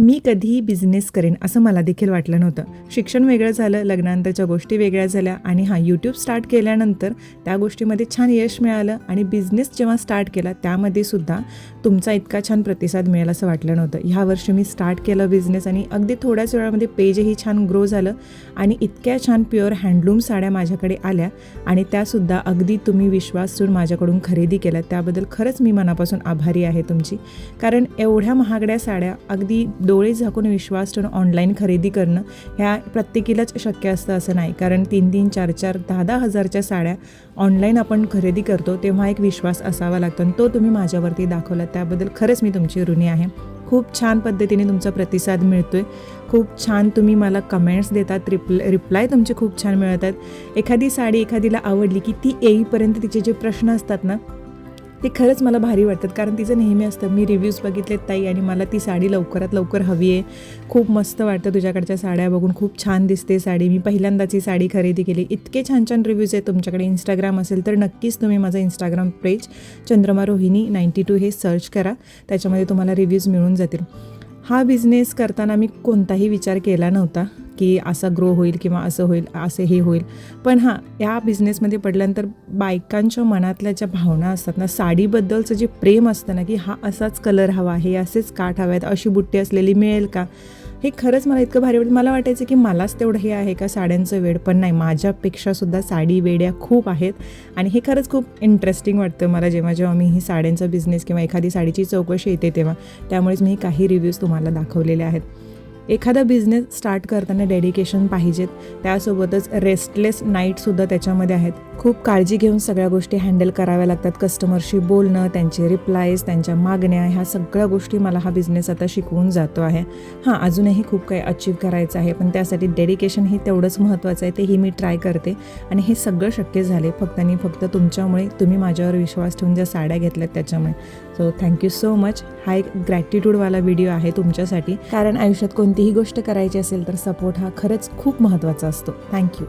मी कधीही बिझनेस करेन असं मला देखील वाटलं नव्हतं. शिक्षण वेगळं झालं, लग्नानंतरच्या गोष्टी वेगळ्या झाल्या आणि यूट्यूब स्टार्ट केल्यानंतर त्या गोष्टीमध्ये छान यश मिळालं आणि बिझनेस जेव्हा स्टार्ट केला त्यामध्ये सुद्धा तुमचा इतका छान प्रतिसाद मिळेल असं वाटलं नव्हतं. ह्या वर्षी मी स्टार्ट केलं बिझनेस आणि अगदी थोड्याच वेळामध्ये पेजही छान ग्रो झालं आणि इतक्या छान प्युअर हँडलूम साड्या माझ्याकडे आल्या आणि त्यासुद्धा अगदी तुम्ही विश्वास ठेवून माझ्याकडून खरेदी केल्या. त्याबद्दल खरंच मी मनापासून आभारी आहे तुमची. कारण एवढ्या महागड्या साड्या अगदी डोळे झाकून विश्वास ठेवून ऑनलाईन खरेदी करणं ह्या प्रत्येकीलाच शक्य असतं असं नाही. कारण 3-3, 4-4, 10-10 हजारच्या साड्या ऑनलाईन आपण खरेदी करतो तेव्हा एक विश्वास असावा लागतो आणि तो तुम्ही माझ्यावरती दाखवला. त्याबद्दल खरंच मी तुमची ऋणी आहे. खूप छान पद्धतीने तुमचा प्रतिसाद मिळतो आहे. खूप छान तुम्ही मला कमेंट्स देतात, रिप्लाय तुमचे खूप छान मिळत आहेत. एखादी साडी एखादीला आवडली की ती येईपर्यंत तिचे जे प्रश्न असतात ना ते खरंच मला भारी वाटतात. कारण तिचं नेहमी असतं मी रिव्ह्यूज बघितलेत ताई आणि मला ती साडी लवकरात लवकर हवी आहे. खूप मस्त वाटतं तुझ्याकडच्या साड्या बघून, खूप छान दिसते साडी, मी पहिल्यांदाच ही साडी खरेदी केली. इतके छान छान रिव्ह्यूज आहेत. तुमच्याकडे इंस्टाग्राम असेल तर नक्कीच तुम्ही माझं इंस्टाग्राम पेज चंद्रमा रोहिणी 92 हे सर्च करा, त्याच्यामध्ये तुम्हाला रिव्ह्यूज मिळून जातील. हा बिझनेस करताना मी कोणताही विचार केला नव्हता की असा ग्रो होईल किंवा असं होईल, असे हे होईल. पण या बिझनेसमध्ये पडल्यानंतर बायकांच्या मनातल्या ज्या भावना असतात ना, साडीबद्दलचं जे प्रेम असतं ना की हा असाच कलर हवा, हे असेच काठ हवे आहेत, अशी बुट्टी असलेली मिळेल का, हे खरंच मला इतकं भारी वाटतं. मला वाटायचं की मलाच तेवढं हे आहे का साड्यांचं वेड, पण नाही, माझ्यापेक्षासुद्धा साडी वेड्या खूप आहेत. आणि हे खरंच खूप इंटरेस्टिंग वाटतं मला जेव्हा मी ही साड्यांचा बिझनेस किंवा एखादी साडीची चौकशी येते तेव्हा. त्यामुळेच मी काही रिव्ह्यूज तुम्हाला दाखवलेले आहेत. एखादा बिझनेस स्टार्ट करताना डेडिकेशन पाहिजेत, त्यासोबतच रेस्टलेस नाईटसुद्धा त्याच्यामध्ये आहेत. खूप काळजी घेऊन सगळ्या गोष्टी हँडल कराव्या लागतात. कस्टमरशी बोलणं, त्यांचे रिप्लायज, त्यांच्या मागण्या, ह्या सगळ्या गोष्टी मला हा बिझनेस आता शिकवून जातो आहे. अजूनही खूप काही अचीव करायचं आहे, पण त्यासाठी डेडिकेशन हे तेवढंच महत्त्वाचं आहे. तेही मी ट्राय करते आणि हे सगळं शक्य झाले फक्त आणि फक्त तुमच्यामुळे. तुम्ही माझ्यावर विश्वास ठेवून ज्या साड्या घेतल्यात त्याच्यामुळे. So thank you so much. हा एक ग्रॅटिट्यूडवाला व्हिडिओ आहे तुमच्यासाठी, कारण आयुष्यात कोणतीही गोष्ट करायची असेल तर सपोर्ट हा खरंच खूप महत्त्वाचा असतो. थँक्यू.